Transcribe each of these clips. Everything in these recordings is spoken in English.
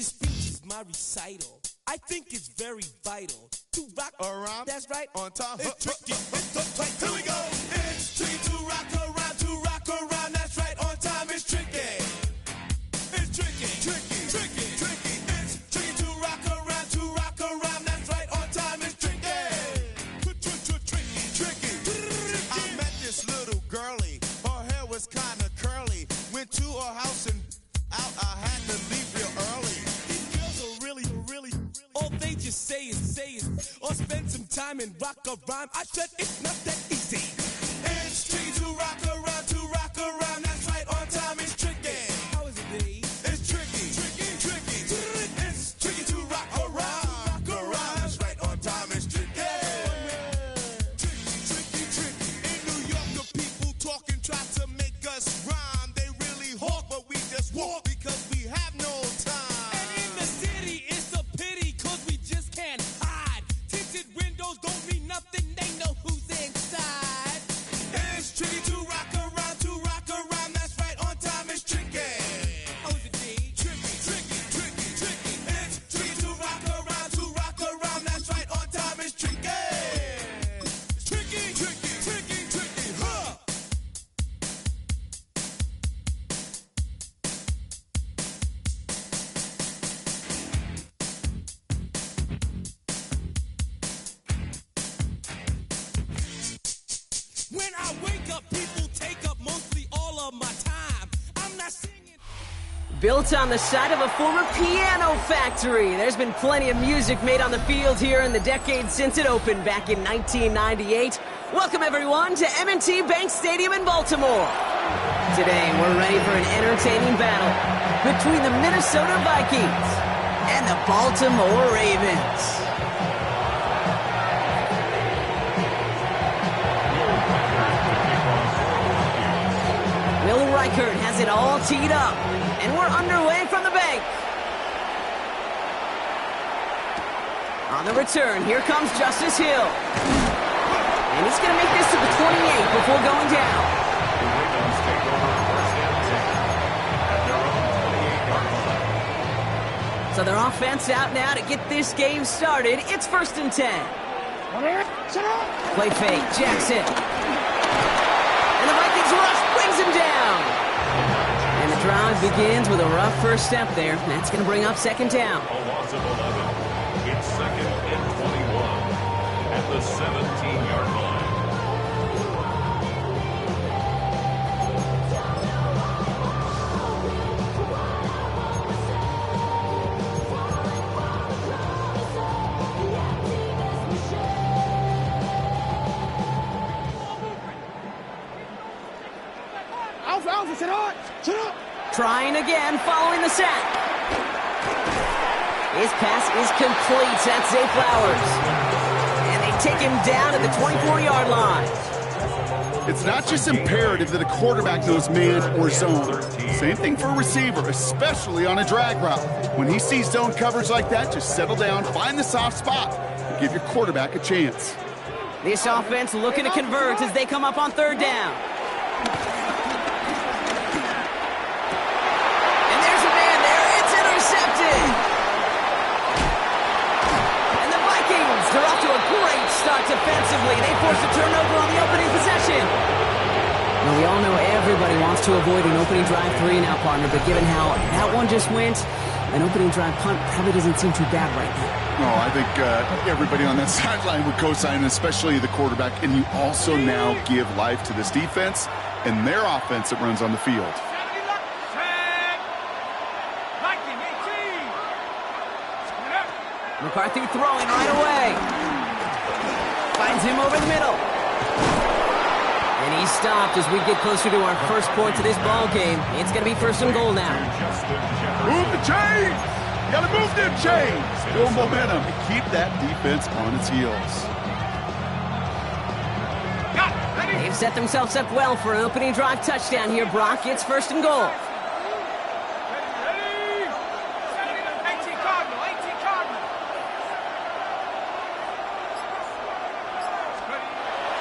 This speech is my recital. I think it's very vital to rock around. That's right. On time. It's tricky. It's uptight. Here we go. It's tricky to rock around. To rock around. That's right. On time. It's tricky. It's tricky. Tricky. Tricky. Tricky. It's tricky to rock around. To rock around. That's right. On time. It's tricky. Tricky. Tricky. I met this little girlie. Her hair was kind of curly. Went to her house and out. I had to leave real early. All they just say is, or spend some time and rock a rhyme. I said it's not that easy. It's tricky to rock around, that's right, on time it's tricky. How is it, B? It's tricky, tricky, tricky. It's tricky to rock around, that's right, on time it's tricky. Tricky, tricky. In New York, the people talking try to make us rhyme. They really hawk, but we just walk because we have no time. Nothing, they know who's inside. It's tricky to rock around, that's right, on time it's tricky. How is it, D? Tricky, tricky, tricky, tricky. It's tricky to rock around, that's right, on time it's tricky. Tricky, tricky, tricky, tricky, huh? When I wake up, people take up mostly all of my time. I'm not singing. Built on the side of a former piano factory, there's been plenty of music made on the field here in the decades since it opened back in 1998. Welcome, everyone, to M&T Bank Stadium in Baltimore. Today, we're ready for an entertaining battle between the Minnesota Vikings and the Baltimore Ravens. Will Reichert has it all teed up, and we're underway from the bank. On the return, here comes Justice Hill. And he's going to make this to the 28 before going down. So their offense out now to get this game started. It's 1st and 10. Play fake, Jackson. And the Vikings rush brings him down. And the drive begins with a rough first step there. That's going to bring up 2nd down. A loss of 11. It's 2nd and 21 at the 17-yard line. Trying again following the sack. His pass is complete. That's Zay Flowers. And they take him down at the 24-yard line. It's not just imperative that a quarterback knows man or zone. Same thing for a receiver, especially on a drag route. When he sees zone coverage like that, just settle down, find the soft spot, and give your quarterback a chance. This offense looking to convert as they come up on 3rd down. They're off to a great start defensively. They force a turnover on the opening possession. Now, we all know everybody wants to avoid an opening drive 3 now, partner, but given how that one just went, an opening drive punt probably doesn't seem too bad right now. No, I think everybody on that sideline would co-sign, especially the quarterback, and you also now give life to this defense and their offense that runs on the field. McCarthy throwing right away. Finds him over the middle. And he's stopped as we get closer to our first point to this ball game. It's going to be 1st and goal now. Move the chains! You got to move them chains! Build momentum. Keep that defense on its heels. They've set themselves up well for an opening drive touchdown here, Brock. It's 1st and goal.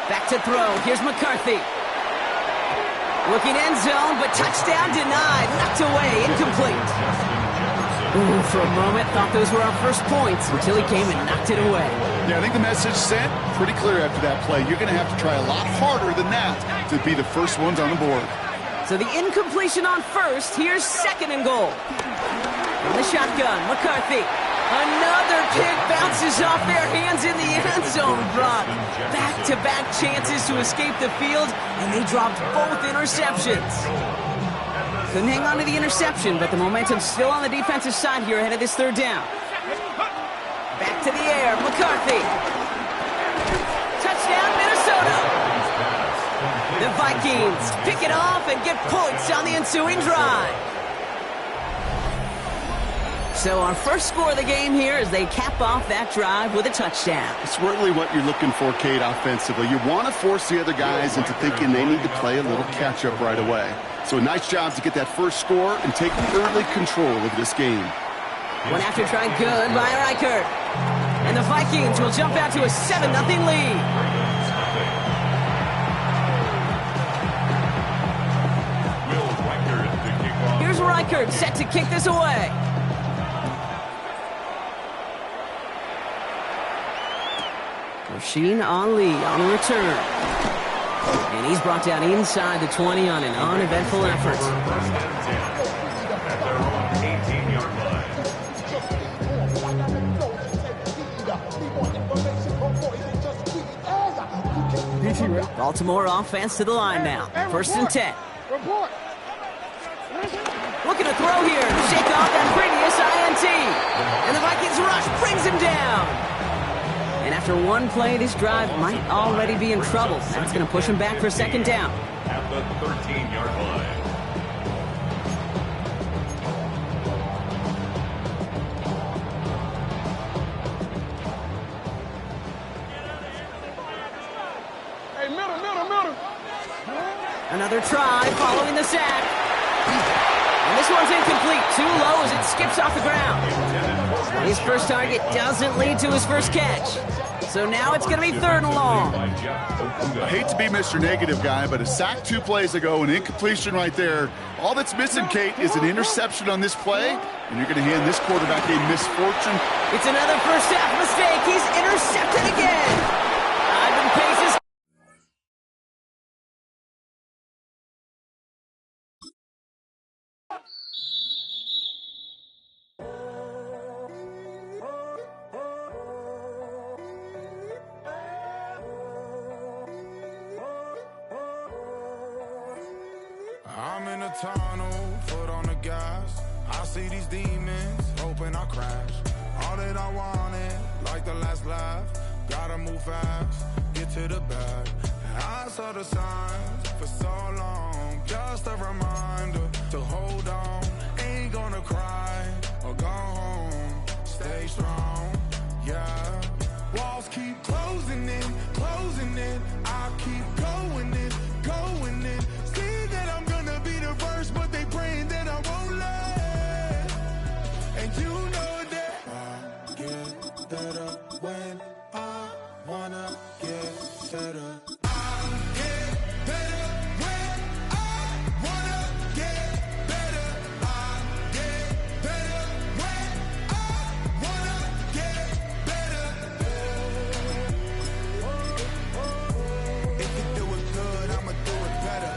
Back to throw. Here's McCarthy. Looking end zone, but touchdown denied. Knocked away. Incomplete. Ooh, for a moment, thought those were our first points until he came and knocked it away. Yeah, I think the message sent pretty clear after that play. You're going to have to try a lot harder than that to be the first ones on the board. So the incompletion on first. Here's second and goal. In the shotgun, McCarthy. Another kick bounces off their hands in the end zone. Brock. Back-to-back chances to escape the field, and they dropped both interceptions. Couldn't hang on to the interception, but the momentum's still on the defensive side here ahead of this third down. Back to the air, McCarthy. Touchdown, Minnesota. The Vikings pick it off and get points on the ensuing drive. So our first score of the game here as they cap off that drive with a touchdown. It's really what you're looking for, Kate, offensively. You want to force the other guys into thinking they need to play a little catch-up right away. So a nice job to get that first score and take early control of this game. One after try good by Reichert. And the Vikings will jump out to a 7-0 lead. Here's Reichert set to kick this away. Rasheen Ali on the return. And he's brought down inside the 20 on an uneventful effort. Baltimore offense to the line now. First and 10. Looking to throw here. Shake off that previous INT. And the Vikings rush brings him down. And after one play, this drive might already be in trouble. That's going to push him back for second down. At the 13-yard line. Hey, middle. Another try following the sack. And this one's incomplete. Too low as it skips off the ground. His first target doesn't lead to his first catch. So now it's going to be third and long. I hate to be Mr. Negative guy, but a sack 2 plays ago, an incompletion right there. All that's missing, Kate, is an interception on this play, and you're going to hand this quarterback a misfortune. It's another first half mistake. He's intercepted again. Ivan Pace is... I'm in a tunnel, foot on the gas. I see these demons, hoping I crash. All that I wanted, like the last laugh. Gotta move fast, get to the bag. I saw the signs for so long, just a reminder to hold on. Ain't gonna cry or go home, stay strong, yeah. Walls keep closing in. I keep going in. See that I'm gonna be the first, but they praying that I won't let. And you know that I get better when I wanna get better. I get better when I wanna get better. I get better when I wanna get better. If you do it good, I'ma do it better.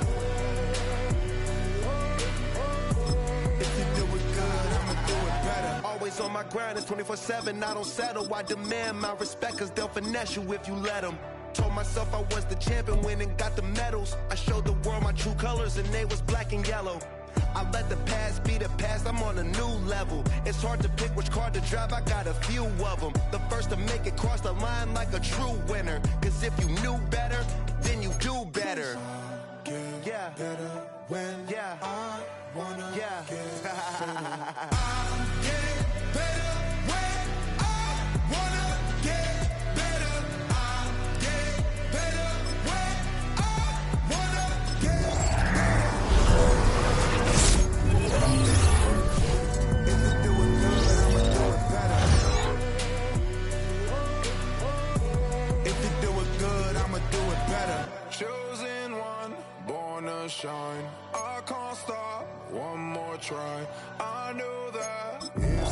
If you do it good, I'ma do it better. Always on my grind, it's 24/7, I don't settle. I demand my respect, cause they'll finesse you if you let them. Told myself I was the champion, went and got the medals. I showed the world my true colors and they was black and yellow. I let the past be the past, I'm on a new level. It's hard to pick which car to drive, I got a few of them. The first to make it cross the line like a true winner. Cause if you knew better, then you do better. Yeah, better when I wanna get better. I get better when I wanna get better. I get better when I wanna get If you do it good, I'ma do it better. If you do it good, I'ma do it better. Chosen one, born to shine. I can't stop, one more try. I know that it's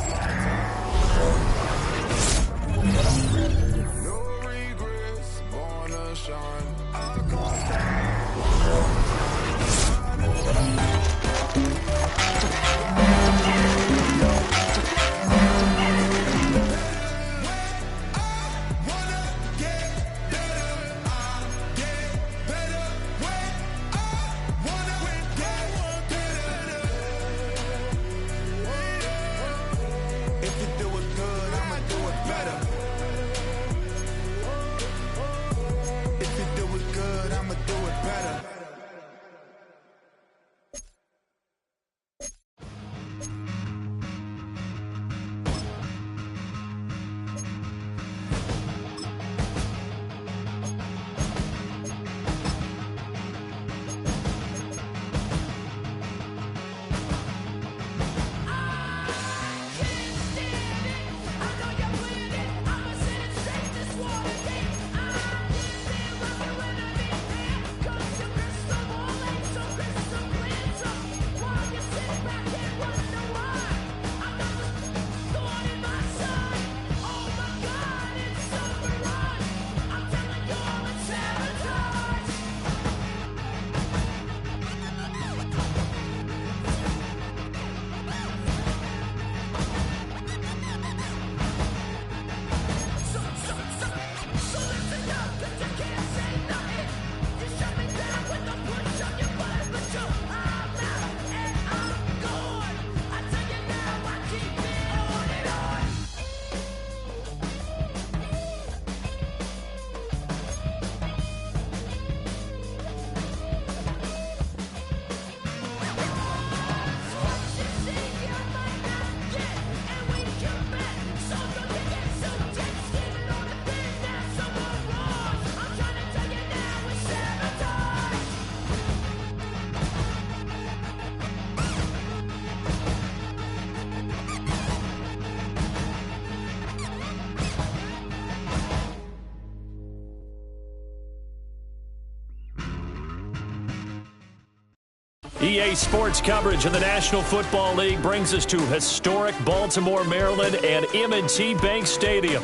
EA Sports coverage of the National Football League brings us to historic Baltimore, Maryland and M&T Bank Stadium.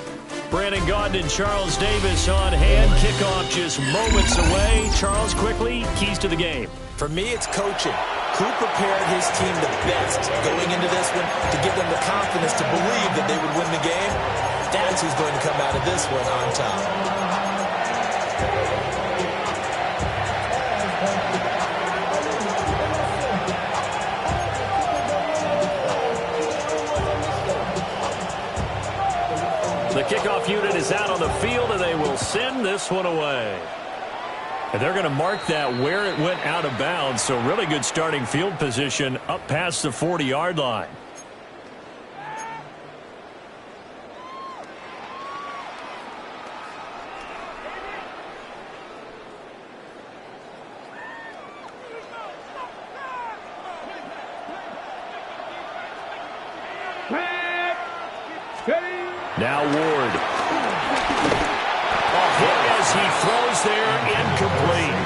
Brandon Gaudin and Charles Davis on hand. Kickoff just moments away. Charles, quickly, keys to the game. For me, it's coaching. Who prepared his team the best going into this one to give them the confidence to believe that they would win the game? That's who's going to come out of this one on top. The kickoff unit is out on the field, and they will send this one away. And they're going to mark that where it went out of bounds, so really good starting field position up past the 40-yard line. Now Ward. A hit as he throws there, incomplete.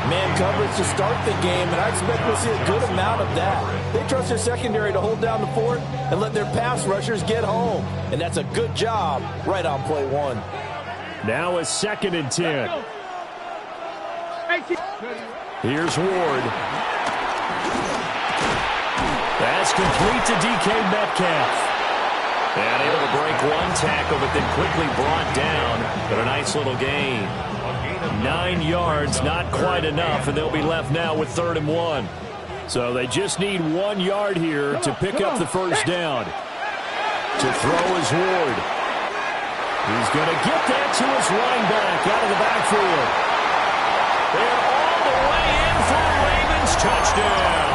Man coverage to start the game, and I expect we'll see a good amount of that. They trust their secondary to hold down the fort and let their pass rushers get home. And that's a good job right on play one. Now a 2nd and 10. Here's Ward. That's complete to DK Metcalf. And able to break one tackle, but then quickly brought down. But a nice little gain. 9 yards, not quite enough, and they'll be left now with 3rd and 1. So they just need 1 yard here to pick up the first down. To throw is Ward. He's going to get that to his running back out of the backfield. And all the way in for a Ravens touchdown.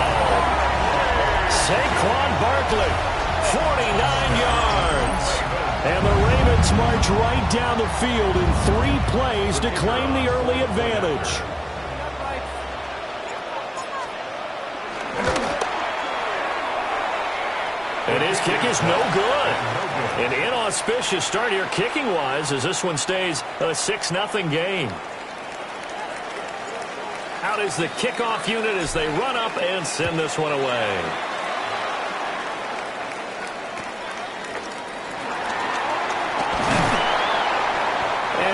Saquon Barkley. 49 yards. And the Ravens march right down the field in 3 plays to claim the early advantage. And his kick is no good. An inauspicious start here kicking-wise as this one stays a 6-0 game. Out is the kickoff unit as they run up and send this one away.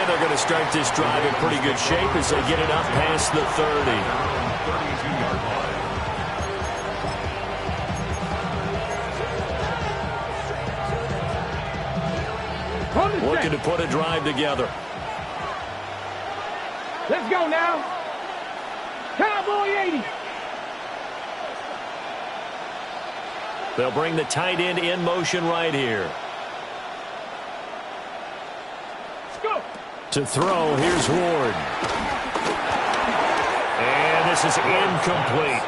They're going to start this drive in pretty good shape as they get it up past the 30. Looking to put a drive together. Let's go now. Cowboy 80. They'll bring the tight end in motion right here. To throw, here's Ward. And this is incomplete.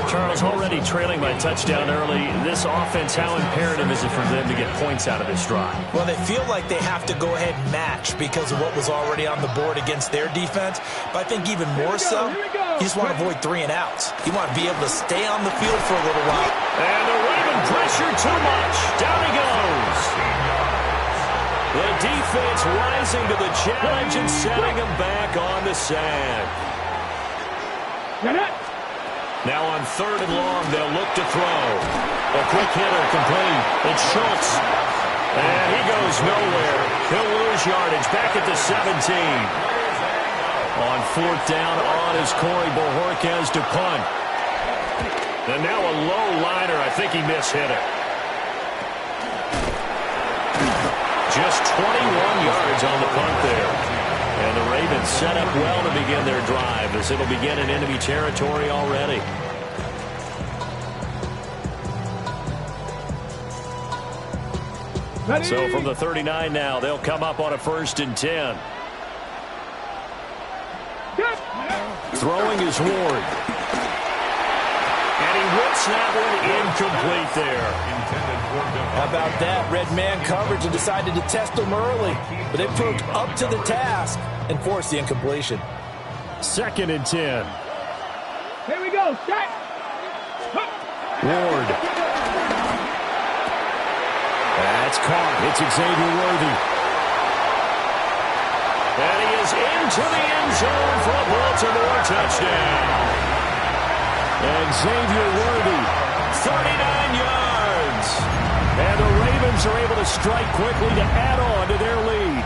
Charles, already trailing by touchdown early. This offense, how imperative is it for them to get points out of this drive? Well, they feel like they have to go ahead and match because of what was already on the board against their defense. But I think even more so, you just want to avoid 3 and outs. You want to be able to stay on the field for a little while. And the Raven pressure too much. Down he goes. The defense rising to the challenge and setting them back on the sack. Now on 3rd and long, they'll look to throw. A quick hitter complete. It's Schultz. And he goes nowhere. He'll lose yardage back at the 17. On 4th down, on is Corey Bojorquez to punt. And now a low liner. I think he mishit it. Just 21 yards on the punt there. And the Ravens set up well to begin their drive as it'll begin in enemy territory already. So from the 39 now, they'll come up on a 1st and 10. Throwing is Ward. And he whips that one incomplete there. How about that? Red man coverage and decided to test them early. But they proved up to the task and forced the incompletion. 2nd and 10. Here we go. Shot. Ward. That's caught. It's Xavier Worthy. And he is into the end zone for a Baltimore touchdown. And Xavier Worthy, 39 yards. And the Ravens are able to strike quickly to add on to their lead.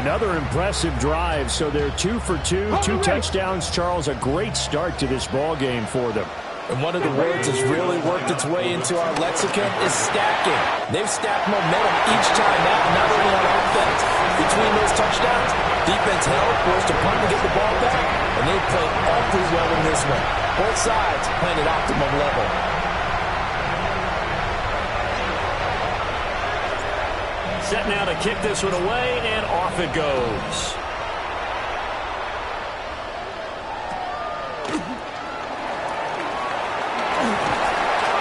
Another impressive drive, so they're 2 for 2, 2 touchdowns. Charles, a great start to this ball game for them. And one of the words that's really worked its way into our lexicon is stacking. They've stacked momentum each time out, not only on offense. Between those touchdowns, defense held, forced a punt to get the ball back, and they played awfully well in this one. Both sides playing at optimum level. Set now to kick this one away, and off it goes.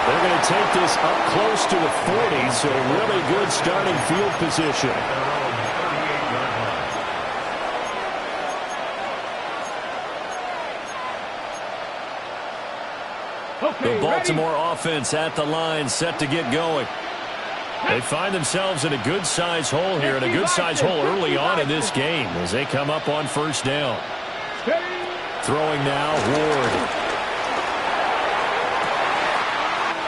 They're going to take this up close to the 40, so really good starting field position. The Baltimore offense at the line, set to get going. They find themselves in a good-sized hole here, and a good-sized hole early on in this game as they come up on first down. Throwing now, Ward.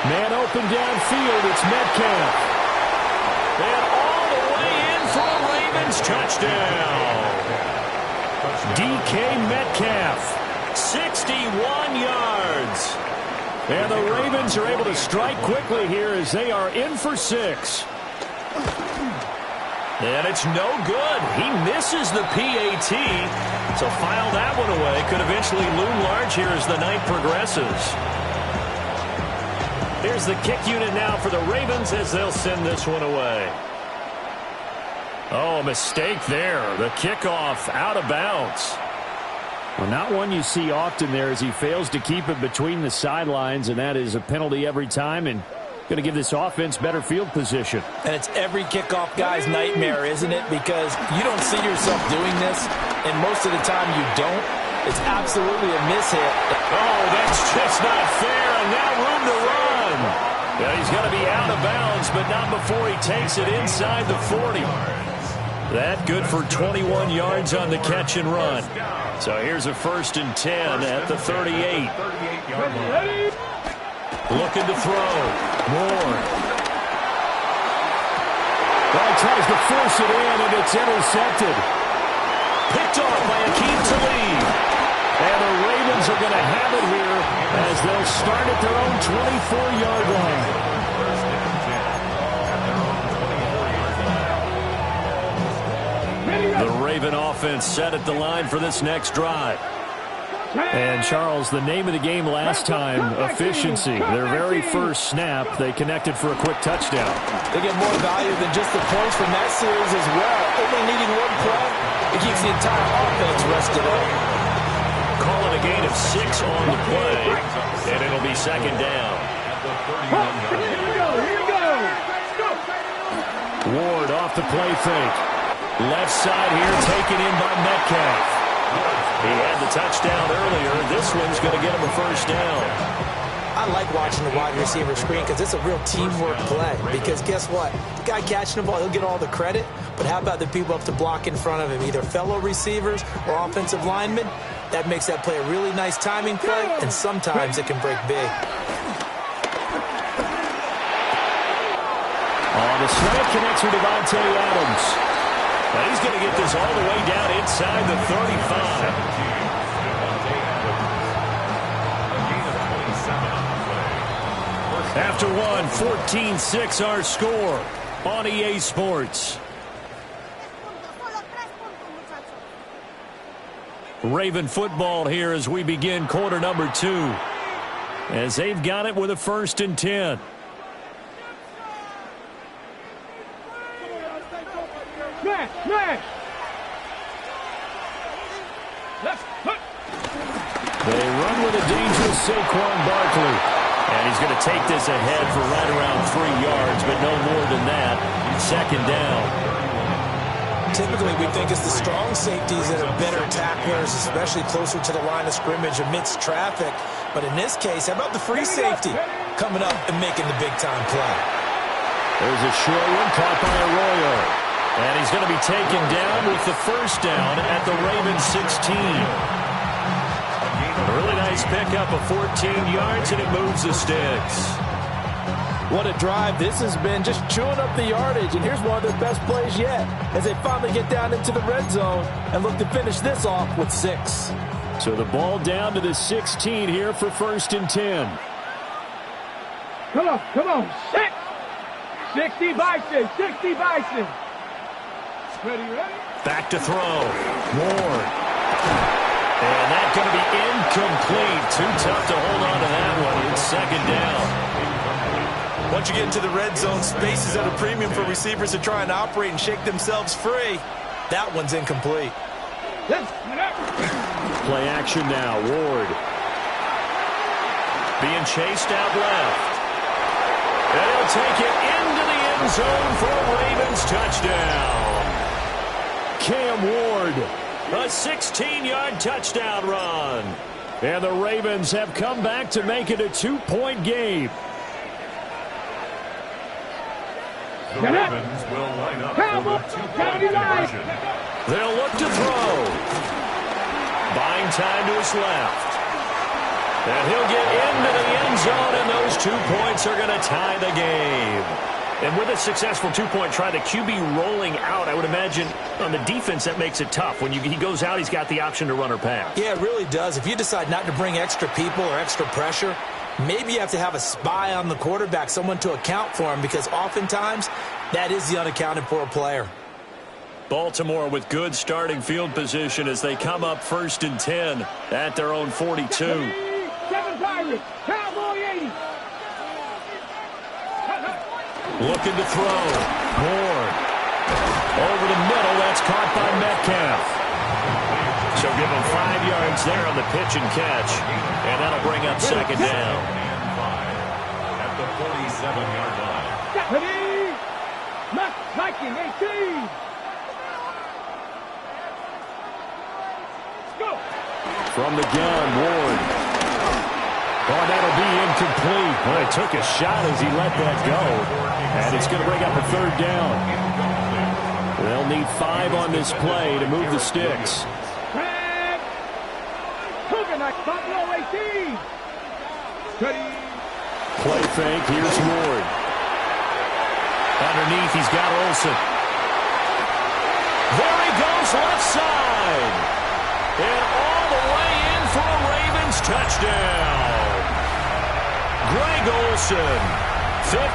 Man open downfield, it's Metcalf. And all the way in for a Ravens touchdown. DK Metcalf, 61 yards. And the Ravens are able to strike quickly here as they are in for 6. And it's no good. He misses the PAT. So file that one away. Could eventually loom large here as the night progresses. Here's the kick unit now for the Ravens as they'll send this one away. Oh, mistake there. The kickoff out of bounds. Well, not one you see often there as he fails to keep it between the sidelines, and that is a penalty every time and going to give this offense better field position. And it's every kickoff guy's nightmare, isn't it? Because you don't see yourself doing this, and most of the time you don't. It's absolutely a mishit. Oh, that's just not fair, and now room to run. Yeah, he's going to be out of bounds, but not before he takes it inside the 40. That good for 21 yards on the catch and run. So here's a 1st and 10 at the 38. Looking to throw. Moore. Well, he tries to force it in, and it's intercepted. Picked off by Akeem Talib. And the Ravens are going to have it here as they'll start at their own 24-yard line. The Raven offense set at the line for this next drive. And, Charles, the name of the game last time, efficiency. Their very first snap, they connected for a quick touchdown. They get more value than just the points from that series as well. Only needing one play, it keeps the entire offense rested up. Call it a gain of 6 on the play, and it'll be 2nd down. Ward off the play fake. Left side here taken in by Metcalf. He had the touchdown earlier. This one's going to get him a 1st down. I like watching the wide receiver screen because it's a real teamwork play. Because guess what? The guy catching the ball, he'll get all the credit. But how about the people up to block in front of him, either fellow receivers or offensive linemen? That makes that play a really nice timing play, and sometimes it can break big. On the slant connects with Devontae Adams. But he's going to get this all the way down inside the 35. After one, 14-6 our score on EA Sports. Raven football here as we begin quarter number 2. As they've got it with a 1st and 10. They run with a dangerous Saquon Barkley. And he's going to take this ahead for right around 3 yards, but no more than that. 2nd down. Typically, we think it's the strong safeties that are better tacklers, especially closer to the line of scrimmage amidst traffic. But in this case, how about the free safety coming up and making the big-time play? There's a short one caught by Arroyo. And he's going to be taken down with the 1st down at the Ravens 16. A really nice pickup of 14 yards, and it moves the sticks. What a drive this has been, just chewing up the yardage. And here's one of their best plays yet as they finally get down into the red zone and look to finish this off with 6. So the ball down to the 16 here for 1st and 10. Come on, 6. 60 Bison, 60 Bison. Ready? Back to throw. Ward. And that's going to be incomplete. Too tough to hold on to that one. It's 2nd down. Once you get into the red zone, space is at a premium for receivers to try and operate and shake themselves free. That one's incomplete. Play action now. Ward. Being chased out left. And he'll take it into the end zone for a Ravens touchdown. Cam Ward, a 16-yard touchdown run. And the Ravens have come back to make it a 2-point game. The Ravens will line up for the 2-point conversion. They'll look to throw. Buying time to his left. And he'll get into the end zone, and those 2 points are going to tie the game. And with a successful 2-point try, the QB rolling out, I would imagine on the defense that makes it tough. When he goes out, he's got the option to run or pass. Yeah, it really does. If you decide not to bring extra people or extra pressure, maybe you have to have a spy on the quarterback, someone to account for him, because oftentimes that is the unaccounted for player. Baltimore with good starting field position as they come up 1st and 10 at their own 42. 7 Pirates, Cowboy 80. Looking to throw. Ward. Over the middle. That's caught by Metcalf. So give him 5 yards there on the pitch and catch. And that'll bring up 2nd down. At the 47-yard line. Ready? Viking 18. Go. From the gun, Ward. Oh, that'll be incomplete. Well, he took a shot as he let that go. And it's going to bring up a 3rd down. They'll need 5 on this play to move the sticks. Buffalo 18. Play fake. Here's Ward. Underneath, he's got Olsen. There he goes, left side. And all the way in for a Ravens touchdown. Greg Olsen, 53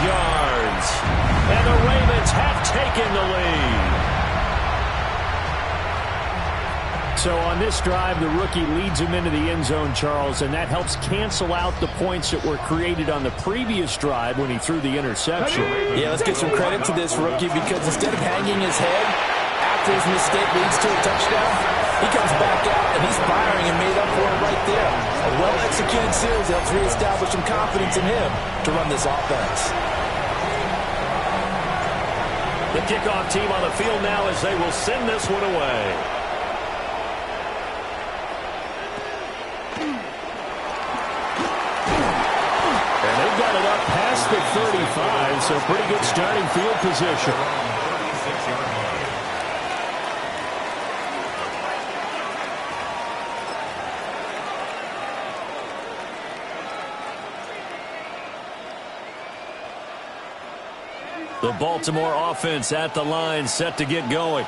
yards. And the Ravens have taken the lead. So on this drive, the rookie leads him into the end zone, Charles, and that helps cancel out the points that were created on the previous drive when he threw the interception. Yeah, let's give some credit to this rookie, because instead of hanging his head after his mistake leads to a touchdown, he comes back out and he's firing and made up for it right there. A well-executed series helps reestablish some confidence in him to run this offense. The kickoff team on the field now as they will send this one away. Past the 35, so pretty good starting field position. The Baltimore offense at the line, set to get going.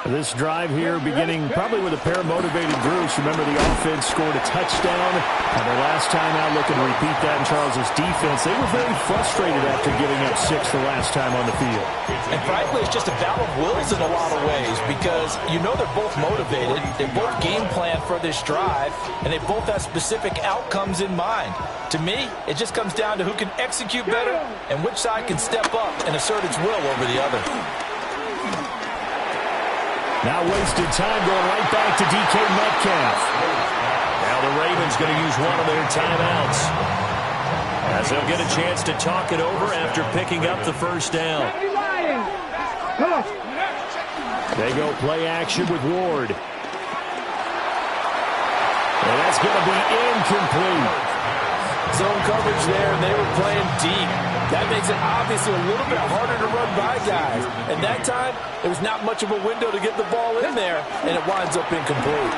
This drive here beginning probably with a pair of motivated groups. Remember, the offense scored a touchdown. And their last time out, looking to repeat that in Charles's defense. They were very frustrated after giving up 6 the last time on the field. And frankly, it's just a battle of wills in a lot of ways, because you know they're both motivated. They both game plan for this drive, and they both have specific outcomes in mind. To me, it just comes down to who can execute better and which side can step up and assert its will over the other. Now wasted time going right back to DK Metcalf. Now the Ravens going to use one of their timeouts, as they'll get a chance to talk it over after picking up the 1st down. They go play action with Ward. And that's going to be incomplete. Zone coverage there, and they were playing deep. That makes it obviously a little bit harder to run by guys. And that time, there was not much of a window to get the ball in there, and it winds up incomplete.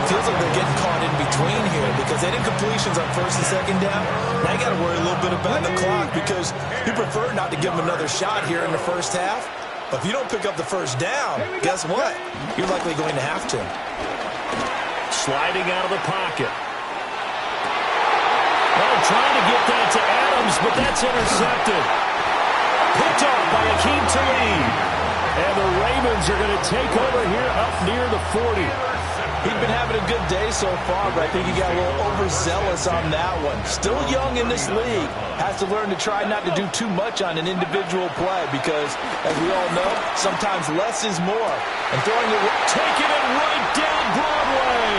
Feels like they're getting caught in between here because they did completions on first and second down. Now you got to worry a little bit about the clock because you prefer not to give them another shot here in the first half. But if you don't pick up the first down, guess what? You're likely going to have to. Sliding out of the pocket. Well, trying to get that to Adams, but that's intercepted. Picked off by Akeem Talib. And the Ravens are going to take over here up near the 40. He'd been having a good day so far, but I think he got a little overzealous on that one. Still young in this league. Has to learn to try not to do too much on an individual play because, as we all know, sometimes less is more. And throwing it, taking it right down Broadway.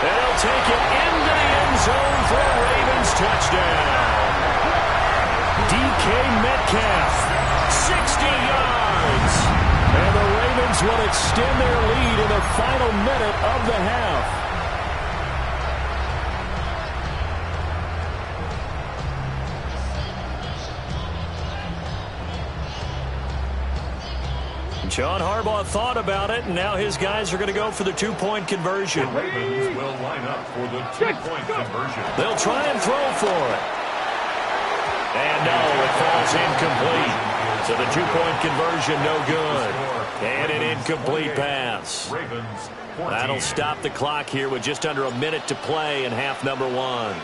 And he'll take it into the end zone for a Ravens touchdown. DK Metcalf, 60 yards. And the Ravens will extend their lead in the final minute of the half. John Harbaugh thought about it, and now his guys are going to go for the two-point conversion. The Ravens will line up for the two-point conversion. They'll try and throw for it. And no, it falls incomplete. So the two-point conversion no good. And an incomplete pass. That'll stop the clock here with just under a minute to play in half number one.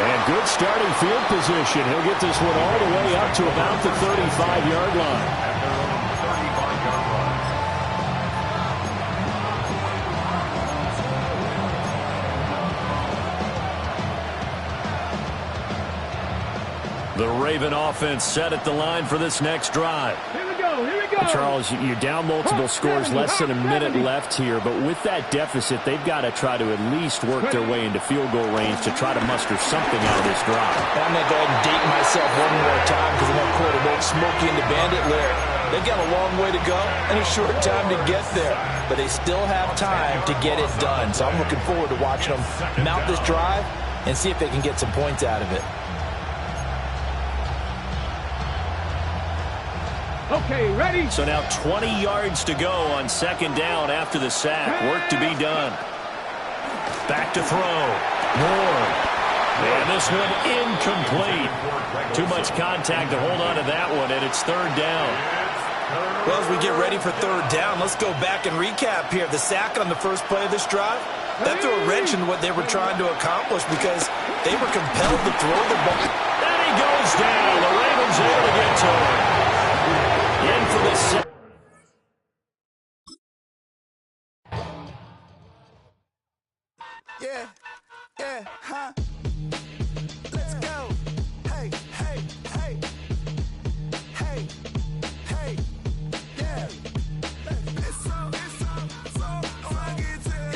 And good starting field position. He'll get this one all the way up to about the 35-yard line. The Raven offense set at the line for this next drive. Here we go, here we go. Charles, you're down multiple scores, less than a minute left here, but with that deficit, they've got to try to at least work their way into field goal range to try to muster something out of this drive. I'm going to go ahead and date myself one more time because I'm going to quote an old Smokey and the Bandit lyric. They've got a long way to go and a short time to get there, but they still have time to get it done. So I'm looking forward to watching them mount this drive and see if they can get some points out of it. Okay, ready? So now 20 yards to go on second down after the sack. Work to be done. Back to throw. Moore. And this one incomplete. Too much contact to hold on to that one, and it's third down. Well, as we get ready for third down, let's go back and recap here. The sack on the first play of this drive, that threw a wrench in what they were trying to accomplish because they were compelled to throw the ball. And he goes down. The Ravens able to get to him. In for the set. Yeah, huh? Let's go. Hey, hey, hey. Hey, hey, yeah. It's so funky, so right. It's so right.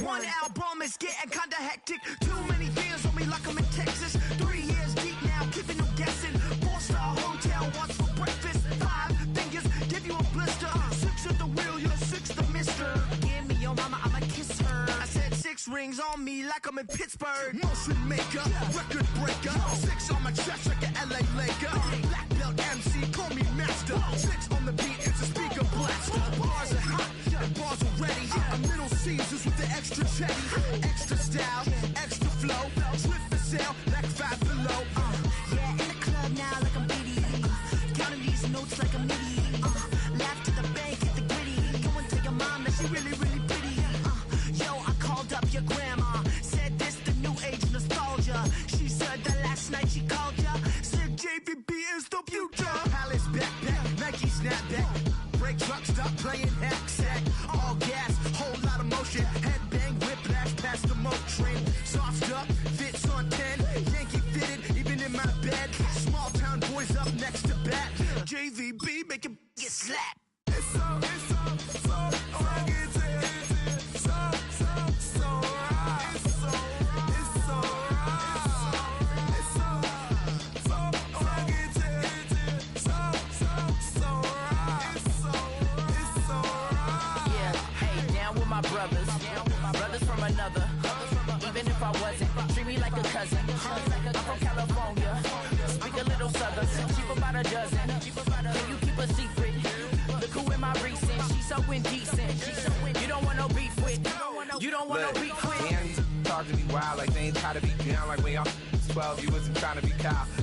One album is getting kinda hectic. Too many fans on me like I'm in Texas. 3 years deep now, keeping them guessing. 4-star hotel, what's for breakfast? 5 fingers, give you a blister. 6 at the wheel, you're 6 the mister. Give me your mama, I'ma kiss her. I said 6 rings on me like I'm in Pittsburgh. Motion maker, record breaker. 6 on my chest like an LA Laker. Black belt MC, call me master. 6 on the beat, it's a speaker blaster. Bars are hot, and bars are ready. A Middle Caesars with the extra chetty. Extra style, extra flow. Slip for sale, like 5 below. Yeah, in the club now like I'm Biddy. Counting these notes like a MIDI. Laugh to the bank, hit the gritty. Go and tell your mom that she really, really pretty. Yo, I called up your grandma. Said this the new age nostalgia. She said that last night she called ya. Said JVB is the future. Palace backpack, Nike snapback. Break truck, stop playing hack sack. All gas, whole lot of motion. Headbang, whiplash, past the moat train. Soft up, fits on 10. Yankee fitted, even in my bed. Small town boys up next to bat. JVB, make it get slapped. It's so funky, so right. It's so right. It's so funky. about a dozen. Can you keep a secret? Look who in my recent. She's so indecent. You don't want no beef with. You don't want no beef with. Talk to me wild like they ain't try to be down like when y'all 12, you wasn't trying to be Kyle.